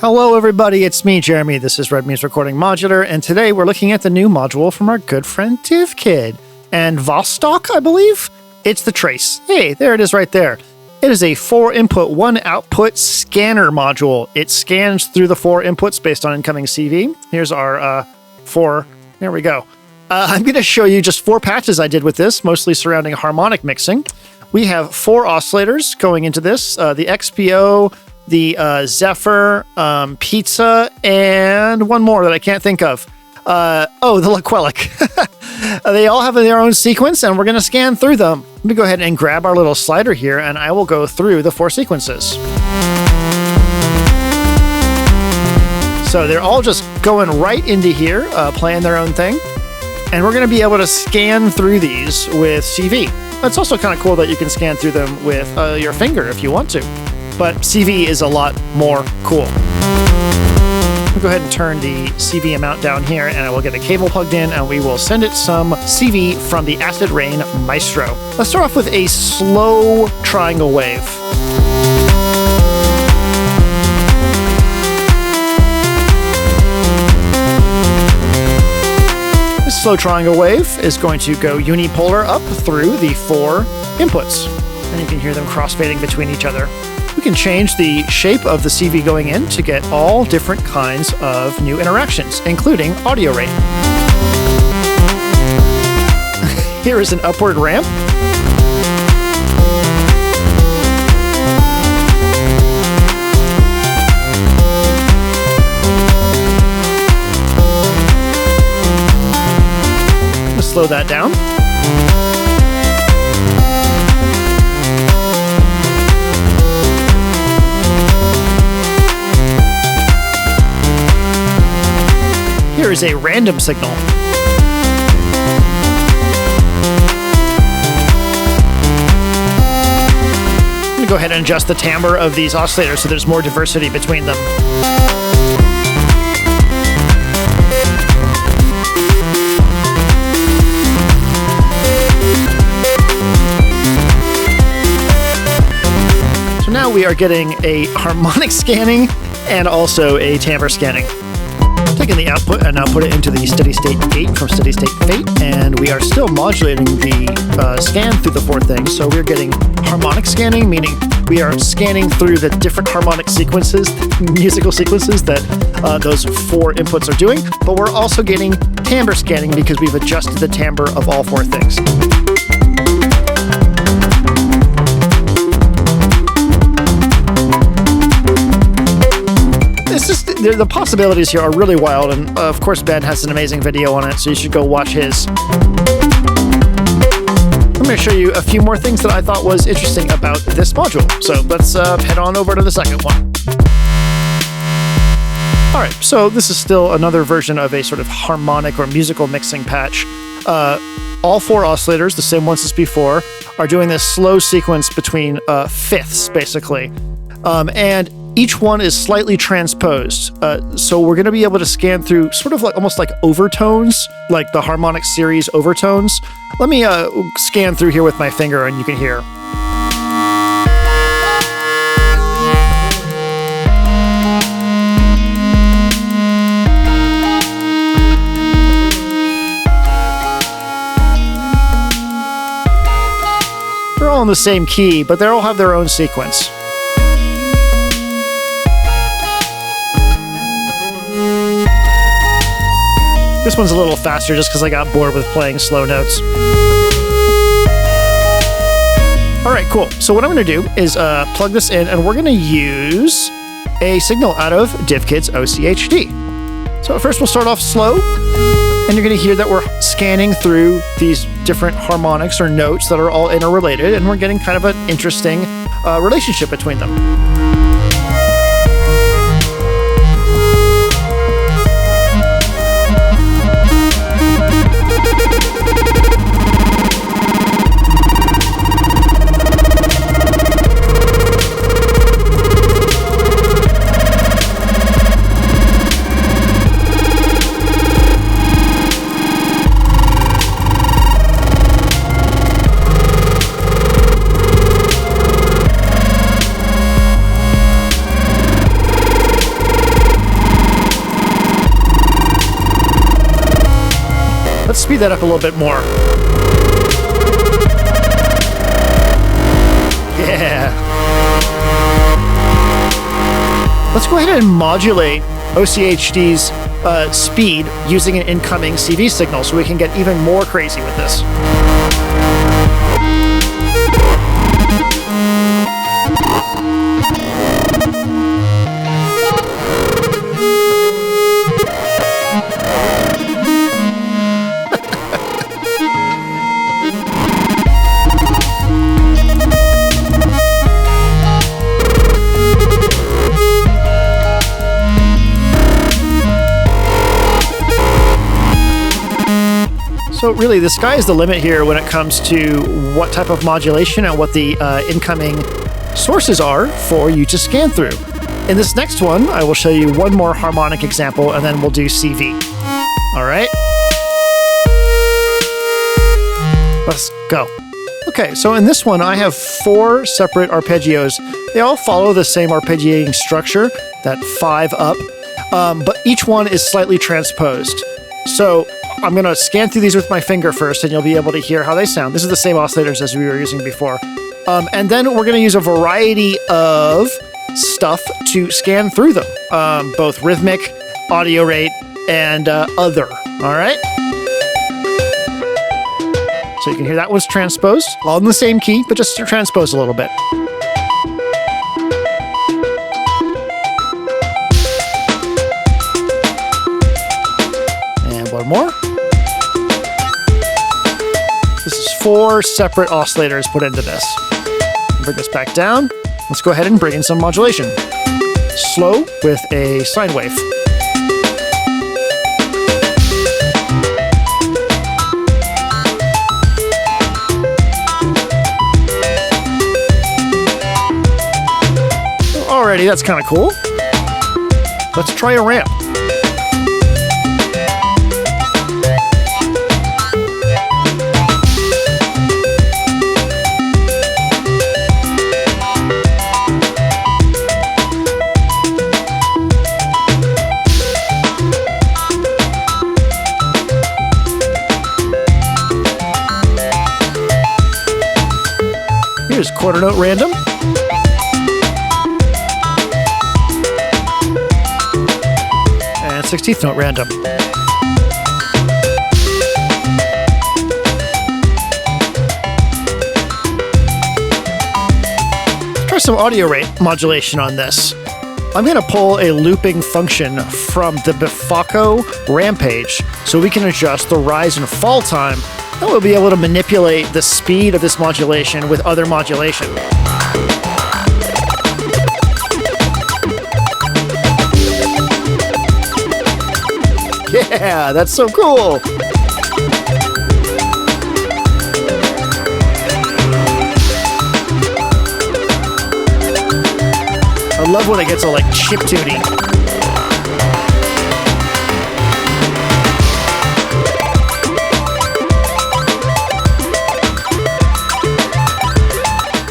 Hello everybody, it's me, Jeremy. This is Red Means Recording Modular, and today we're looking at the new module from our good friend Divkid. And Vostok, I believe? It's the trace. Hey, there it is right there. It is a 4-input, 1-output scanner module. It scans through the 4 inputs based on incoming CV. Here's our 4. There we go. I'm going to show you just 4 patches I did with this, mostly surrounding harmonic mixing. We have 4 oscillators going into this, the XPO, the Zephyr, Pizza, and one more that I can't think of. The Laquelic. They all have their own sequence, and we're going to scan through them. Let me go ahead and grab our little slider here, and I will go through the 4 sequences. So they're all just going right into here, playing their own thing. And we're going to be able to scan through these with CV. It's also kind of cool that you can scan through them with your finger if you want to. But CV is a lot more cool. I'll go ahead and turn the CV amount down here, and I will get a cable plugged in, and we will send it some CV from the Acid Rain Maestro. Let's start off with a slow triangle wave. This slow triangle wave is going to go unipolar up through the 4 inputs, and you can hear them crossfading between each other. We can change the shape of the CV going in to get all different kinds of new interactions, including audio rate. Here is an upward ramp. Let's slow that down. Here is a random signal. I'm going to go ahead and adjust the timbre of these oscillators so there's more diversity between them. So now we are getting a harmonic scanning and also a timbre scanning. Taking the output and now put it into the steady state gate from steady state fate, and we are still modulating the scan through the 4 things. So we're getting harmonic scanning, meaning we are scanning through the different harmonic sequences, musical sequences that those 4 inputs are doing, but we're also getting timbre scanning because we've adjusted the timbre of all 4 things. The possibilities here are really wild, and of course Ben has an amazing video on it, so you should go watch his. I'm going to show you a few more things that I thought was interesting about this module. So let's head on over to the second one. Alright, so this is still another version of a sort of harmonic or musical mixing patch. All 4 oscillators, the same ones as before, are doing this slow sequence between fifths, basically. And each one is slightly transposed, so we're going to be able to scan through sort of like almost like overtones, like the harmonic series overtones. Let me scan through here with my finger, and you can hear. They're all in the same key, but they all have their own sequence. This one's a little faster just because I got bored with playing slow notes. Alright, cool. So what I'm going to do is plug this in, and we're going to use a signal out of Divkid's OCHD. So first we'll start off slow, and you're going to hear that we're scanning through these different harmonics or notes that are all interrelated, and we're getting kind of an interesting relationship between them. Let's speed that up a little bit more. Yeah. Let's go ahead and modulate OCHD's speed using an incoming CV signal so we can get even more crazy with this. So really, the sky is the limit here when it comes to what type of modulation and what the incoming sources are for you to scan through. In this next one, I will show you one more harmonic example, and then we'll do CV. All right? Let's go. Okay, so in this one, I have 4 separate arpeggios. They all follow the same arpeggiating structure, that 5 up, but each one is slightly transposed. So I'm going to scan through these with my finger first, and you'll be able to hear how they sound. This is the same oscillators as we were using before. And then we're going to use a variety of stuff to scan through them, both rhythmic, audio rate, and other. All right? So you can hear that one's transposed, all in the same key, but just transposed a little bit. And one more. This is 4 separate oscillators put into this. Bring this back down. Let's go ahead and bring in some modulation. Slow with a sine wave. Alrighty, that's kind of cool. Let's try a ramp. Here's quarter note random. And 16th note random. Let's try some audio rate modulation on this. I'm going to pull a looping function from the Vostok rampage so we can adjust the rise and fall time. Then we'll be able to manipulate the speed of this modulation with other modulation. Yeah, that's so cool! I love when it gets all like chiptune-y.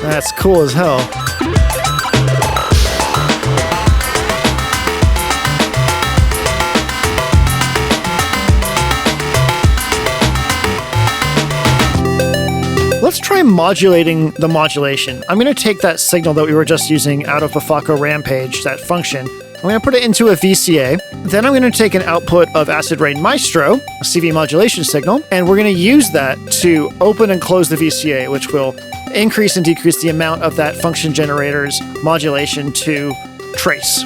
That's cool as hell. Let's try modulating the modulation. I'm going to take that signal that we were just using out of Vostok Rampage, that function. I'm going to put it into a VCA. Then I'm going to take an output of Acid Rain Maestro, a CV modulation signal, and we're going to use that to open and close the VCA, which will increase and decrease the amount of that function generator's modulation to trace.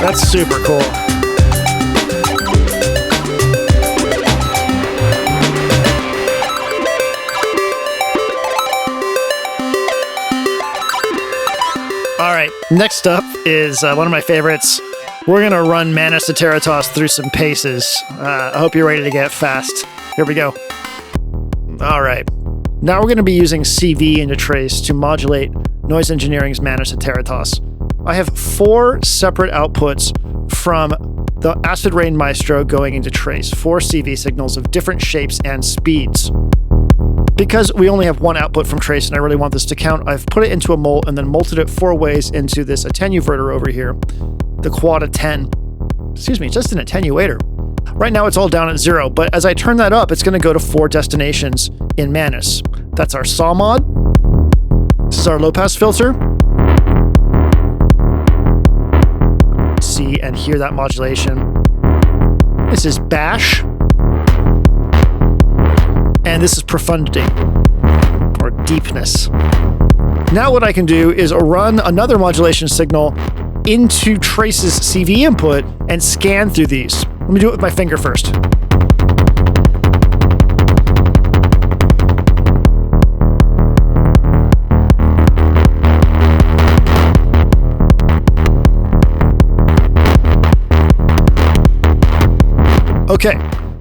That's super cool. right, next up is one of my favorites. We're going to run Mana Ceteratos through some paces. I hope you're ready to get fast. Here we go. All right. Now we're going to be using CV into Trace to modulate Noise Engineering's Mana Ceteratos. I have 4 separate outputs from the Acid Rain Maestro going into Trace, 4 CV signals of different shapes and speeds. Because we only have 1 output from Trace and I really want this to count, I've put it into a molt and then molted it 4 ways into this attenuverter over here, the Quad 10. Excuse me, just an attenuator. Right now it's all down at 0, but as I turn that up, it's going to go to 4 destinations in Manus. That's our saw mod. This is our low-pass filter. See and hear that modulation. This is bash. And this is profundity, or deepness. Now what I can do is run another modulation signal into Trace's CV input and scan through these. Let me do it with my finger first. Okay,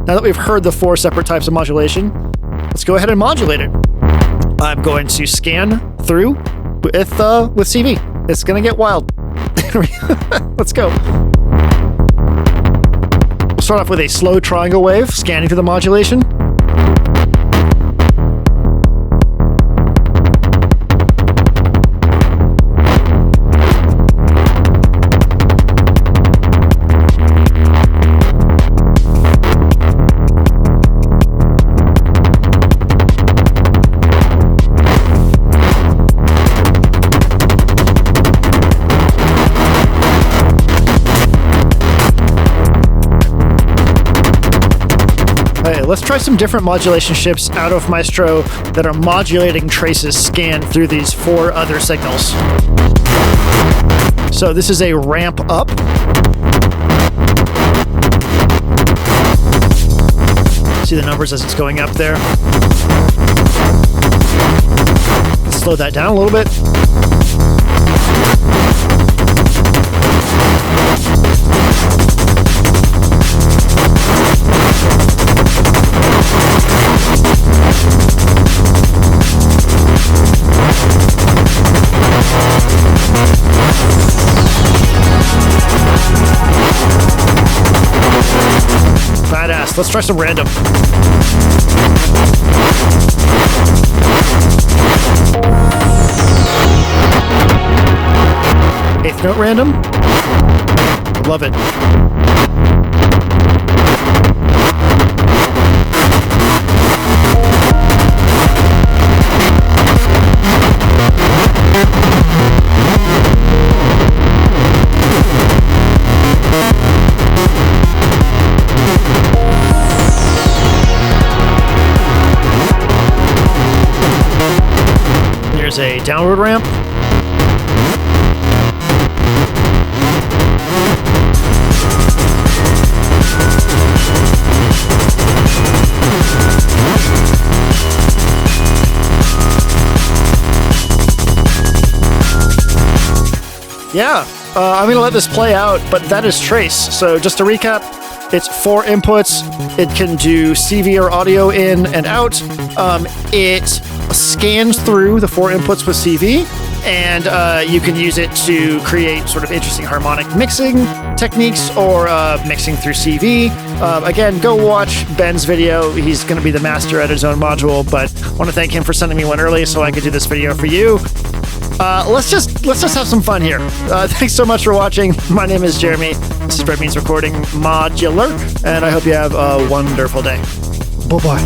now that we've heard the 4 separate types of modulation, let's go ahead and modulate it. I'm going to scan through with CV. It's going to get wild. Let's go. We'll start off with a slow triangle wave, scanning through the modulation. Let's try some different modulation shifts out of Maestro that are modulating Trace's scan through these 4 other signals. So this is a ramp up. See the numbers as it's going up there. Let's slow that down a little bit. Badass. Let's try some random. Eighth note random. Love it. There's a downward ramp. Yeah, I'm going to let this play out, but that is Trace. So just to recap, it's 4 inputs. It can do CV or audio in and out. It scans through the 4 inputs with CV, and you can use it to create sort of interesting harmonic mixing techniques or mixing through CV. Again, go watch Ben's video. He's going to be the master at his own module, but I want to thank him for sending me one early so I could do this video for you. Let's just have some fun here. Thanks so much for watching. My name is Jeremy. This is Red Means Recording Modular, and I hope you have a wonderful day. Bye-bye.